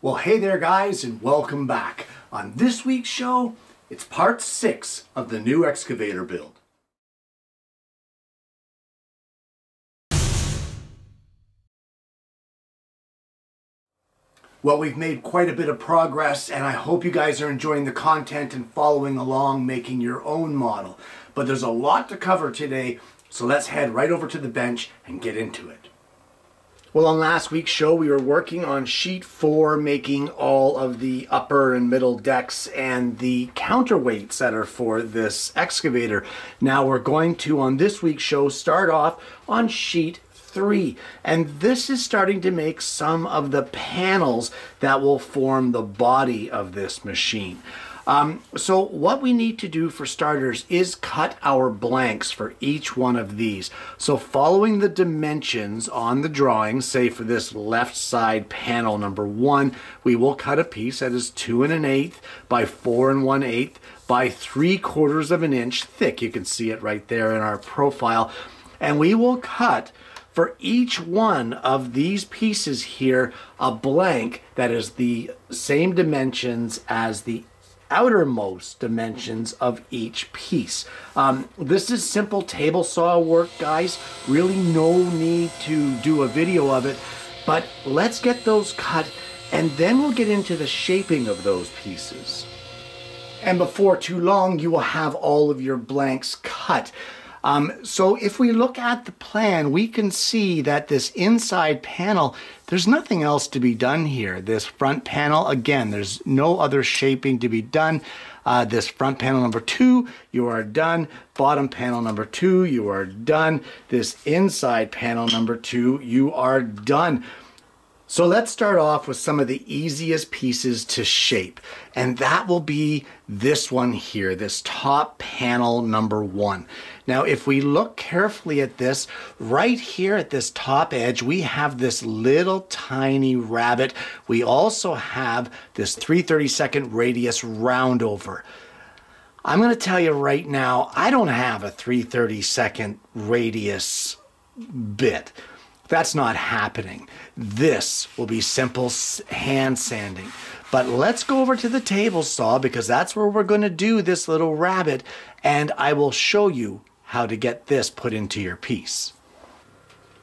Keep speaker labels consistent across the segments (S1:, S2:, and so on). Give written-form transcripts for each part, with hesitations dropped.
S1: Well, hey there guys, and welcome back. On this week's show, it's part 6 of the new excavator build. Well, we've made quite a bit of progress, and I hope you guys are enjoying the content and following along, making your own model. But there's a lot to cover today, so let's head right over to the bench and get into it. Well, on last week's show, we were working on sheet 4, making all of the upper and middle decks and the counterweights that are for this excavator. Now we're going to, on this week's show, start off on sheet 3. And this is starting to make some of the panels that will form the body of this machine. So what we need to do for starters is cut our blanks for each one of these. So following the dimensions on the drawing, say for this left side panel number 1, we will cut a piece that is 2 1/8 by 4 1/8 by 3/4 of an inch thick. You can see it right there in our profile. And we will cut for each one of these pieces here a blank that is the same dimensions as the outermost dimensions of each piece. This is simple table saw work, guys. Really no need to do a video of it, but let's get those cut and then we'll get into the shaping of those pieces. And before too long, you will have all of your blanks cut. So if we look at the plan, we can see that this inside panel, there's nothing else to be done here. This front panel, again, there's no other shaping to be done. This front panel number 2, you are done. Bottom panel number 2, you are done. This inside panel number 2, you are done. So let's start off with some of the easiest pieces to shape, and that will be this one here, this top panel number 1. Now if we look carefully at this, right here at this top edge, we have this little tiny rabbet. We also have this 3/32 radius roundover. I'm going to tell you right now, I don't have a 3/32 radius bit. That's not happening. This will be simple hand sanding. But let's go over to the table saw because that's where we're going to do this little rabbit, and I will show you how to get this put into your piece.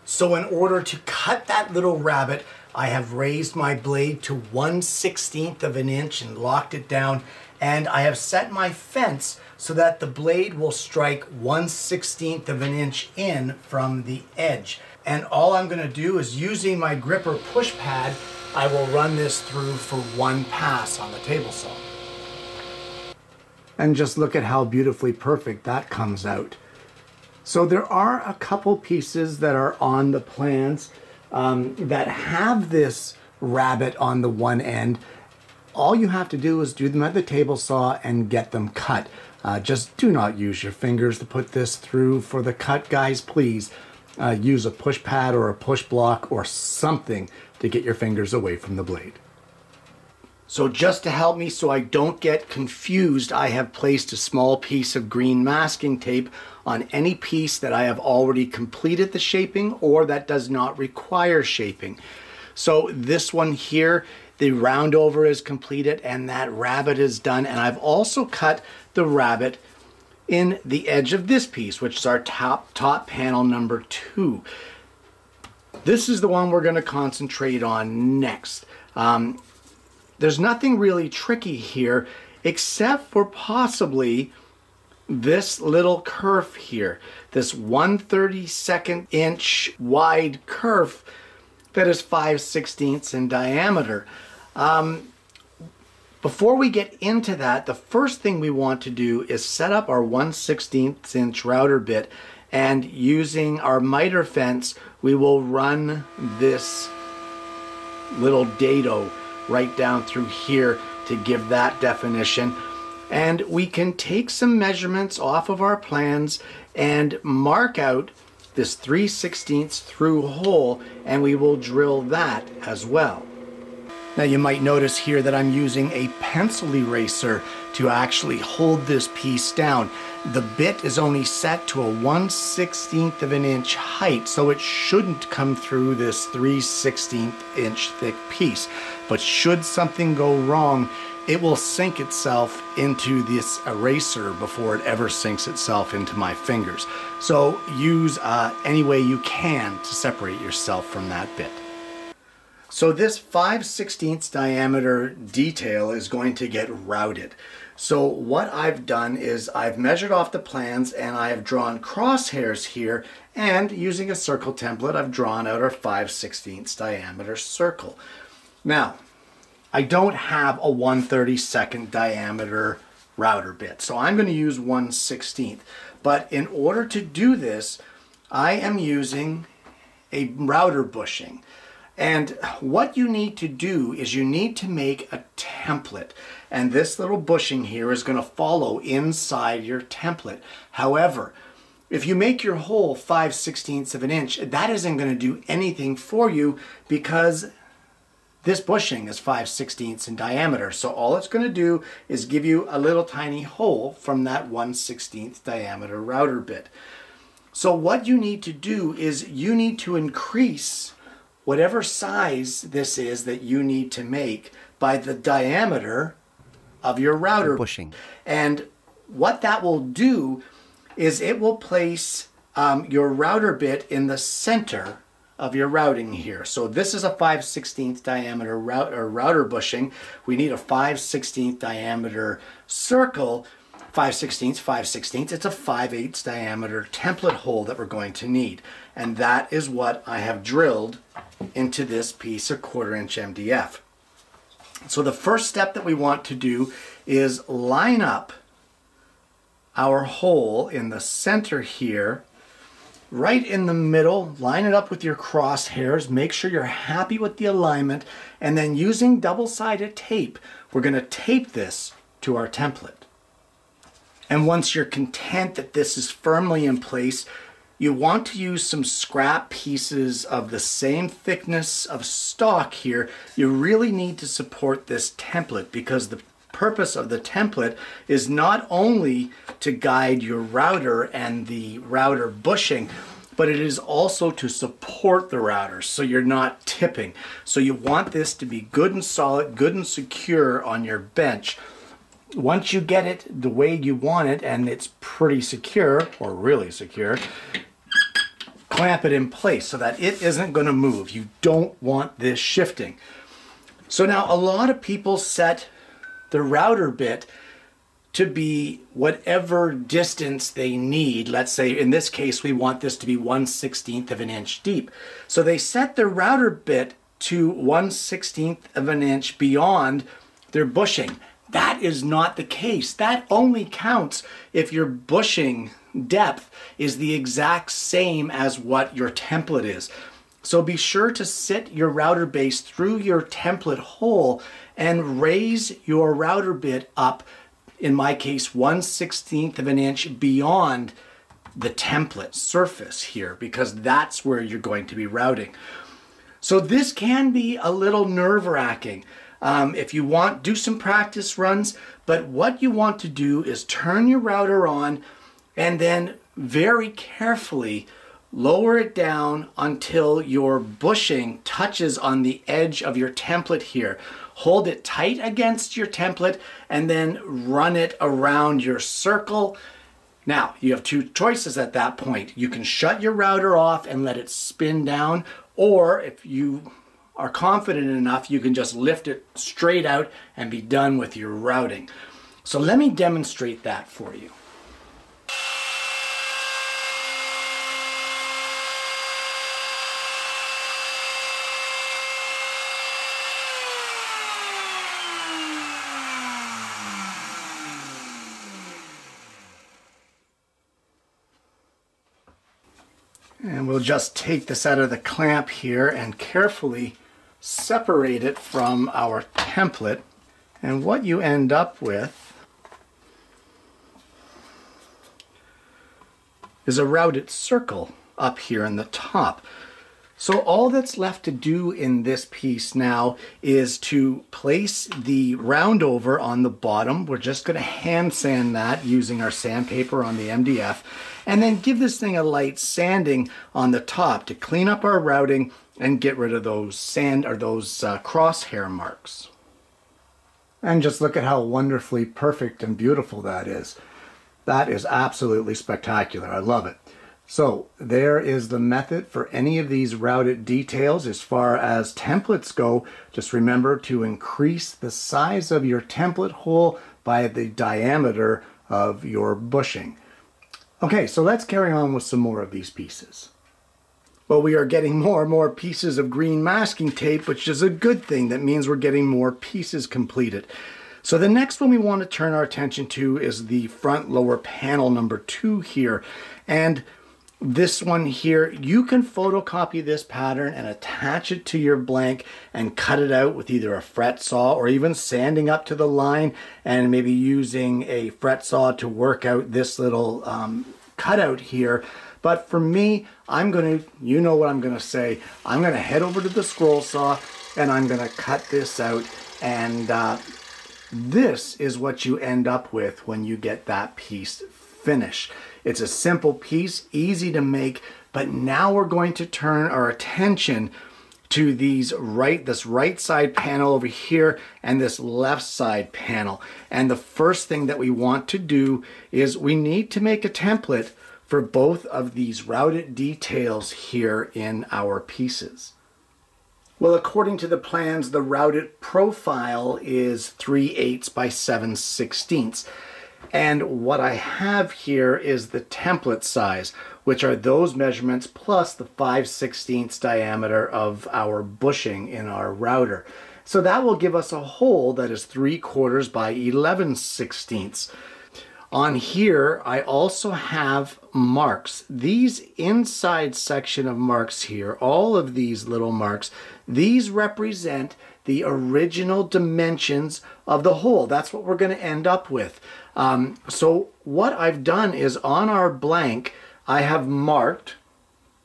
S1: So in order to cut that little rabbit, I have raised my blade to 1/16 of an inch and locked it down, and I have set my fence so that the blade will strike 1/16 of an inch in from the edge. And all I'm going to do is, using my gripper push pad, I will run this through for one pass on the table saw. And just look at how beautifully perfect that comes out. So there are a couple pieces that are on the plans that have this rabbit on the one end. All you have to do is do them at the table saw and get them cut. Just do not use your fingers to put this through for the cut, guys, please. Use a push pad or a push block or something to get your fingers away from the blade. So just to help me so I don't get confused, I have placed a small piece of green masking tape on any piece that I have already completed the shaping or that does not require shaping. So this one here, the roundover is completed and that rabbit is done, and I've also cut the rabbit in the edge of this piece, which is our top panel number 2. This is the one we're going to concentrate on next. There's nothing really tricky here except for possibly this little kerf here, this 1/32 inch wide kerf that is 5/16 in diameter. Before we get into that, the first thing we want to do is set up our 1/16 inch router bit, and using our miter fence, we will run this little dado right down through here to give that definition. And we can take some measurements off of our plans and mark out this 3/16 through hole, and we will drill that as well. Now you might notice here that I'm using a pencil eraser to actually hold this piece down. The bit is only set to a 1/16 of an inch height, so it shouldn't come through this 3/16 inch thick piece. but should something go wrong, it will sink itself into this eraser before it ever sinks itself into my fingers. So use any way you can to separate yourself from that bit. So this 5/16 diameter detail is going to get routed. So what I've done is I've measured off the plans and I have drawn crosshairs here, and using a circle template I've drawn out our 5/16 diameter circle. Now, I don't have a 1/32 diameter router bit, so I'm going to use 1/16. But in order to do this, I am using a router bushing. And what you need to do is you need to make a template. And this little bushing here is going to follow inside your template. However, if you make your hole 5/16 of an inch, that isn't going to do anything for you because this bushing is 5/16 in diameter. So all it's going to do is give you a little tiny hole from that 1/16 diameter router bit. So what you need to do is you need to increase whatever size this is that you need to make by the diameter of your router bushing. And what that will do is it will place your router bit in the center of your routing here. So this is a 5/16 diameter router bushing. We need a 5/16 diameter circle. 5/16, 5/16, it's a 5/8 diameter template hole that we're going to need. And that is what I have drilled into this piece of 1/4 inch MDF. So the first step that we want to do is line up our hole in the center here, right in the middle. Line it up with your crosshairs, make sure you're happy with the alignment, and then using double-sided tape, we're going to tape this to our template. And once you're content that this is firmly in place, you want to use some scrap pieces of the same thickness of stock here. You really need to support this template because the purpose of the template is not only to guide your router and the router bushing, but it is also to support the router so you're not tipping. So you want this to be good and solid, good and secure on your bench. Once you get it the way you want it and it's pretty secure, or really secure, clamp it in place so that it isn't going to move. You don't want this shifting. So now a lot of people set the router bit to be whatever distance they need. Let's say in this case we want this to be 1/16 of an inch deep. So they set their router bit to 1/16 of an inch beyond their bushing. That is not the case. That only counts if your bushing depth is the exact same as what your template is. So be sure to sit your router base through your template hole and raise your router bit up, in my case 1/16 of an inch beyond the template surface here, because that's where you're going to be routing. So this can be a little nerve-wracking. If you want, do some practice runs, but what you want to do is turn your router on and then very carefully lower it down until your bushing touches on the edge of your template here. Hold it tight against your template and then run it around your circle. Now, you have two choices at that point. You can shut your router off and let it spin down, or if you are confident enough, you can just lift it straight out and be done with your routing. So let me demonstrate that for you. And we'll just take this out of the clamp here and carefully separate it from our template. And what you end up with is a routed circle up here in the top. So all that's left to do in this piece now is to place the roundover on the bottom. We're just going to hand sand that using our sandpaper on the MDF, and then give this thing a light sanding on the top to clean up our routing and get rid of those crosshair marks. And just look at how wonderfully perfect and beautiful that is. That is absolutely spectacular. I love it. So there is the method for any of these routed details. As far as templates go, just remember to increase the size of your template hole by the diameter of your bushing. Okay, so let's carry on with some more of these pieces. Well, we are getting more and more pieces of green masking tape, which is a good thing. That means we're getting more pieces completed. So the next one we want to turn our attention to is the front lower panel number 2 here. And this one here, you can photocopy this pattern and attach it to your blank and cut it out with either a fret saw or even sanding up to the line and maybe using a fret saw to work out this little cutout here. But for me, I'm going to, you know what I'm going to say, I'm going to head over to the scroll saw and I'm going to cut this out, and this is what you end up with when you get that piece finished. It's a simple piece, easy to make, but now we're going to turn our attention to this right side panel over here and this left side panel. And the first thing that we want to do is we need to make a template for both of these routed details here in our pieces. Well, according to the plans, the routed profile is 3/8 by 7/16. And what I have here is the template size, which are those measurements plus the 5/16 diameter of our bushing in our router. So that will give us a hole that is 3/4 by 11/16. On here, I also have marks. These inside section of marks here, all of these little marks, these represent the original dimensions of the hole. That's what we're going to end up with. So what I've done is on our blank, I have marked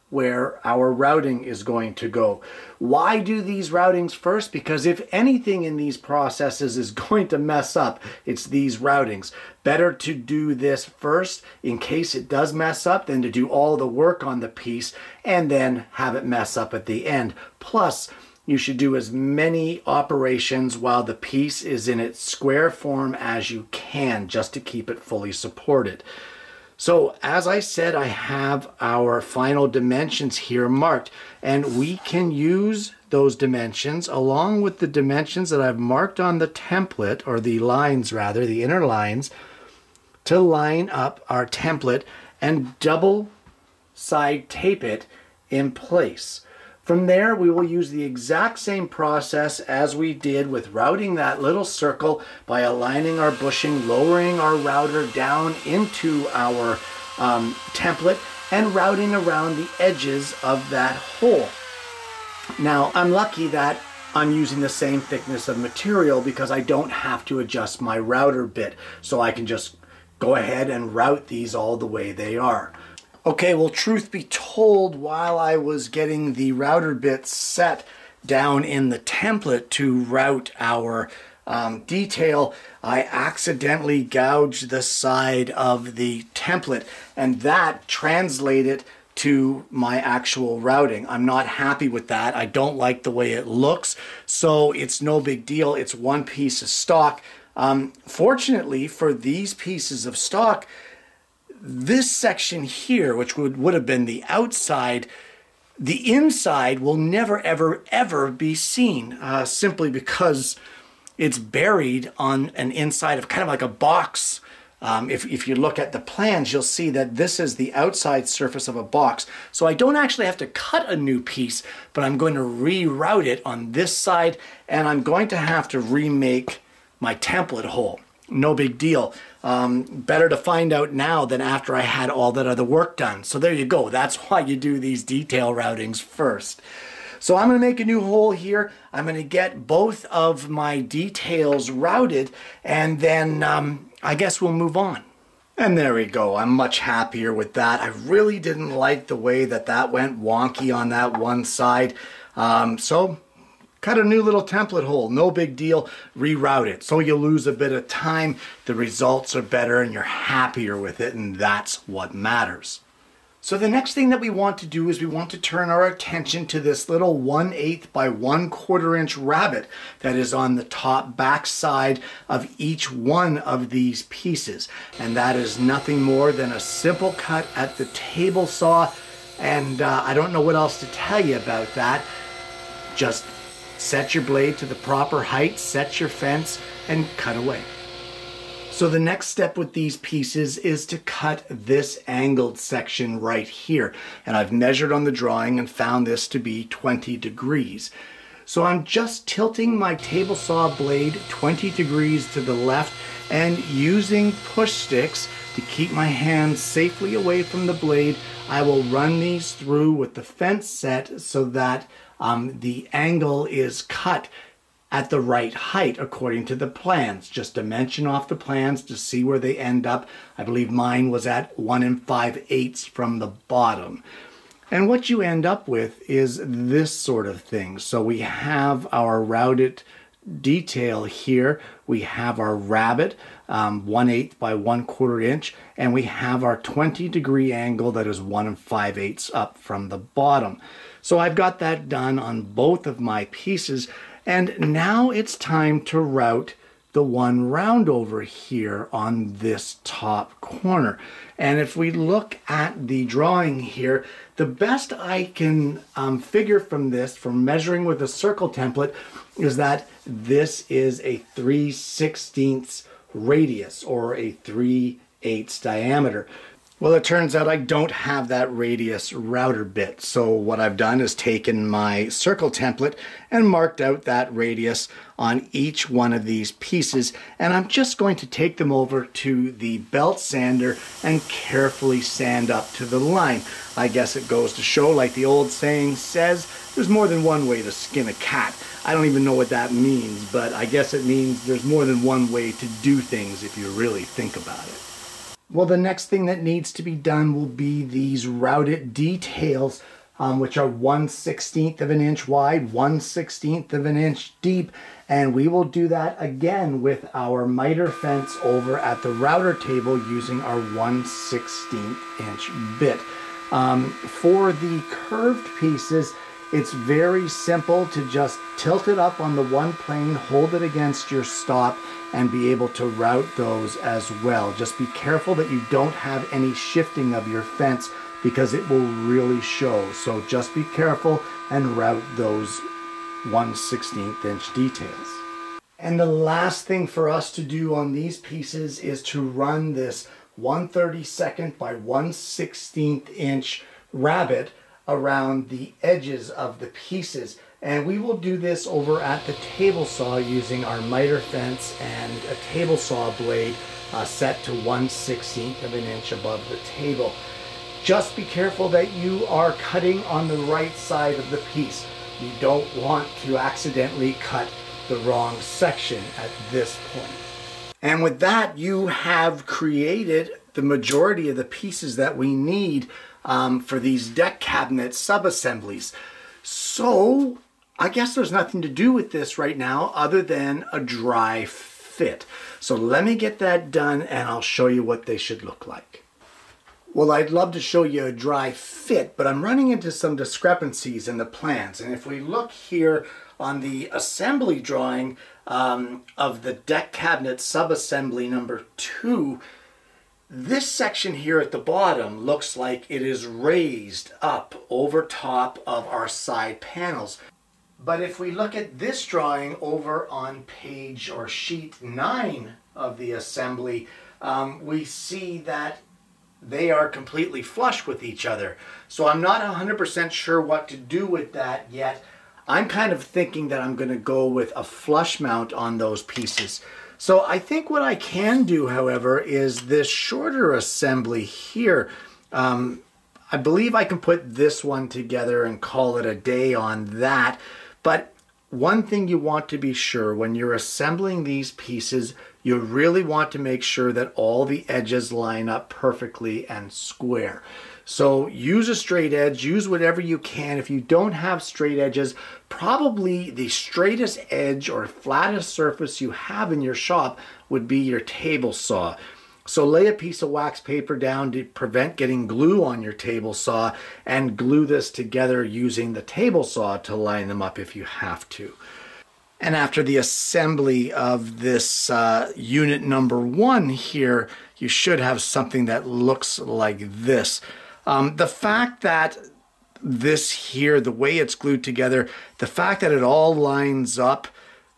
S1: where our routing is going to go. Why do these routings first? Because if anything in these processes is going to mess up, it's these routings. Better to do this first in case it does mess up than to do all the work on the piece and then have it mess up at the end. Plus, you should do as many operations while the piece is in its square form as you can, just to keep it fully supported. So as I said, I have our final dimensions here marked, and we can use those dimensions along with the dimensions that I've marked on the template, or the lines rather, the inner lines, to line up our template and double side tape it in place. From there, we will use the exact same process as we did with routing that little circle by aligning our bushing, lowering our router down into our template, and routing around the edges of that hole. Now, I'm lucky that I'm using the same thickness of material because I don't have to adjust my router bit, so I can just go ahead and route these all the way they are. Okay, well, truth be told, while I was getting the router bits set down in the template to route our detail, I accidentally gouged the side of the template, and that translated to my actual routing. I'm not happy with that. I don't like the way it looks, so it's no big deal. It's one piece of stock. Fortunately for these pieces of stock, this section here, which would have been the outside, the inside will never, ever, ever be seen, simply because it's buried on an inside of kind of like a box. If you look at the plans, you'll see that this is the outside surface of a box. So I don't actually have to cut a new piece, but I'm going to reroute it on this side, and I'm going to have to remake my template hole. No big deal. Better to find out now than after I had all that other work done. So there you go. That's why you do these detail routings first. So I'm going to make a new hole here. I'm going to get both of my details routed, and then I guess we'll move on. And there we go. I'm much happier with that. I really didn't like the way that that went wonky on that one side. So cut a new little template hole. No big deal. Reroute it. So you lose a bit of time. The results are better and you're happier with it. And that's what matters. So the next thing that we want to do is we want to turn our attention to this little 1/8 by 1/4 inch rabbet that is on the top back side of each one of these pieces. And that is nothing more than a simple cut at the table saw. And I don't know what else to tell you about that. Just set your blade to the proper height, set your fence, and cut away. So the next step with these pieces is to cut this angled section right here. And I've measured on the drawing and found this to be 20 degrees. So I'm just tilting my table saw blade 20 degrees to the left and using push sticks to keep my hands safely away from the blade. I will run these through with the fence set so that the angle is cut at the right height according to the plans. Just dimension off the plans to see where they end up. I believe mine was at 1 5/8 from the bottom. And what you end up with is this sort of thing. So we have our routed detail here. We have our rabbet, 1/8 by 1/4 inch, and we have our 20-degree angle that is 1 5/8 up from the bottom. So I've got that done on both of my pieces. And now it's time to route the one round over here on this top corner. And if we look at the drawing here, the best I can figure from this, from measuring with a circle template, is that this is a 3/16 radius or a 3/8 diameter. Well, it turns out I don't have that radius router bit. So what I've done is taken my circle template and marked out that radius on each one of these pieces. And I'm just going to take them over to the belt sander and carefully sand up to the line. I guess it goes to show, like the old saying says, there's more than one way to skin a cat. I don't even know what that means, but I guess it means there's more than one way to do things if you really think about it. Well, the next thing that needs to be done will be these routed details, which are 1/16 of an inch wide, 1/16 of an inch deep. And we will do that again with our miter fence over at the router table using our 1/16 inch bit. For the curved pieces, it's very simple to just tilt it up on the one plane, hold it against your stop, and be able to route those as well. Just be careful that you don't have any shifting of your fence because it will really show. So just be careful and route those 1/16 inch details. And the last thing for us to do on these pieces is to run this 1/32 by 1/16 inch rabbet around the edges of the pieces. And we will do this over at the table saw using our miter fence and a table saw blade set to 1/16 of an inch above the table. Just be careful that you are cutting on the right side of the piece. You don't want to accidentally cut the wrong section at this point. And with that, you have created the majority of the pieces that we need for these deck cabinet sub-assemblies. So I guess there's nothing to do with this right now other than a dry fit. So let me get that done and I'll show you what they should look like. Well, I'd love to show you a dry fit, but I'm running into some discrepancies in the plans. And if we look here on the assembly drawing of the deck cabinet sub-assembly number 2, this section here at the bottom looks like it is raised up over top of our side panels. But if we look at this drawing over on page or sheet 9 of the assembly, we see that they are completely flush with each other. So I'm not 100% sure what to do with that yet. I'm kind of thinking that I'm going to go with a flush mount on those pieces. So I think what I can do, however, is this shorter assembly here. I believe I can put this one together and call it a day on that. But one thing you want to be sure when you're assembling these pieces, you really want to make sure that all the edges line up perfectly and square. So use a straight edge, use whatever you can. If you don't have straight edges, probably the straightest edge or flattest surface you have in your shop would be your table saw. So lay a piece of wax paper down to prevent getting glue on your table saw and glue this together using the table saw to line them up if you have to. And after the assembly of this unit number 1 here, you should have something that looks like this. The fact that this here, the way it's glued together, the fact that it all lines up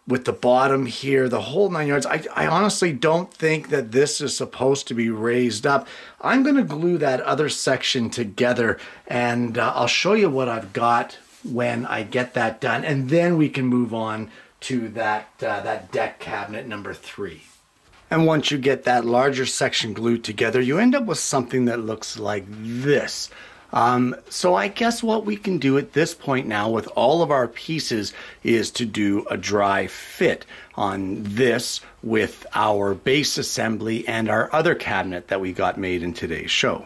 S1: with the bottom here, the whole 9 yards, I honestly don't think that this is supposed to be raised up. I'm going to glue that other section together, and I'll show you what I've got when I get that done, and then we can move on to that deck cabinet number 3. And once you get that larger section glued together, you end up with something that looks like this. So I guess what we can do at this point now with all of our pieces is to do a dry fit on this with our base assembly and our other cabinet that we got made in today's show.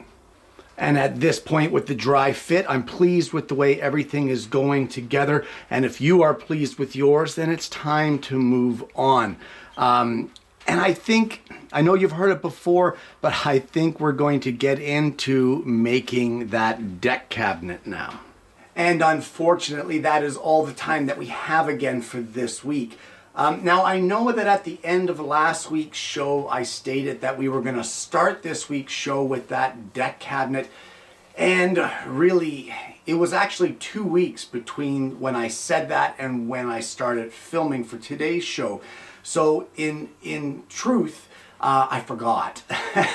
S1: And at this point with the dry fit, I'm pleased with the way everything is going together. And if you are pleased with yours, then it's time to move on. And I know you've heard it before, but I think we're going to get into making that deck cabinet now. And unfortunately, that is all the time that we have again for this week. Now, I know that at the end of last week's show, I stated that we were going to start this week's show with that deck cabinet. And really, it was actually 2 weeks between when I said that and when I started filming for today's show. So in truth, I forgot.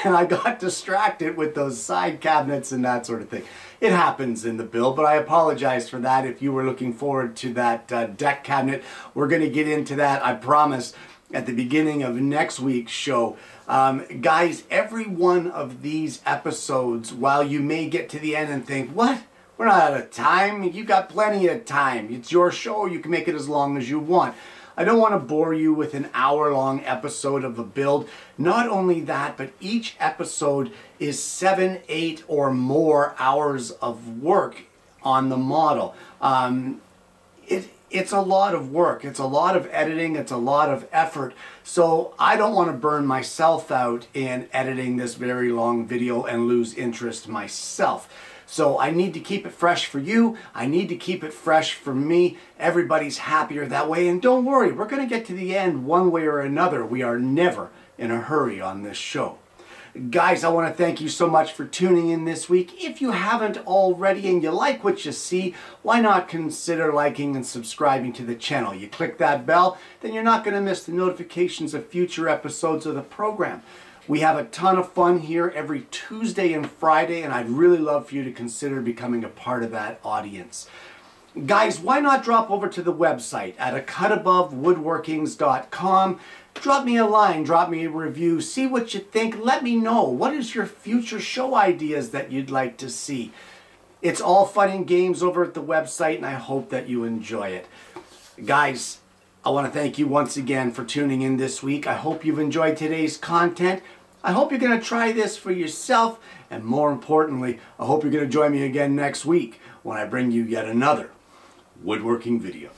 S1: And I got distracted with those side cabinets and that sort of thing. It happens in the build, but I apologize for that. If you were looking forward to that deck cabinet, we're going to get into that, I promise, at the beginning of next week's show. Guys, every one of these episodes, while you may get to the end and think, what? We're not out of time. You got plenty of time. It's your show. You can make it as long as you want. I don't want to bore you with an hour-long episode of a build. Not only that, but each episode is 7, 8, or more hours of work on the model. It's a lot of work. It's a lot of editing. It's a lot of effort. So I don't want to burn myself out in editing this very long video and lose interest myself. So I need to keep it fresh for you. I need to keep it fresh for me. Everybody's happier that way. And don't worry, we're going to get to the end one way or another. We are never in a hurry on this show. Guys, I want to thank you so much for tuning in this week. If you haven't already and you like what you see, why not consider liking and subscribing to the channel? You click that bell, then you're not going to miss the notifications of future episodes of the program. We have a ton of fun here every Tuesday and Friday, and I'd really love for you to consider becoming a part of that audience. Guys, why not drop over to the website at acutabovewoodworkings.com. Drop me a line, drop me a review, see what you think. Let me know, what is your future show ideas that you'd like to see? It's all fun and games over at the website, and I hope that you enjoy it. Guys, I want to thank you once again for tuning in this week. I hope you've enjoyed today's content. I hope you're going to try this for yourself. And more importantly, I hope you're going to join me again next week when I bring you yet another woodworking video.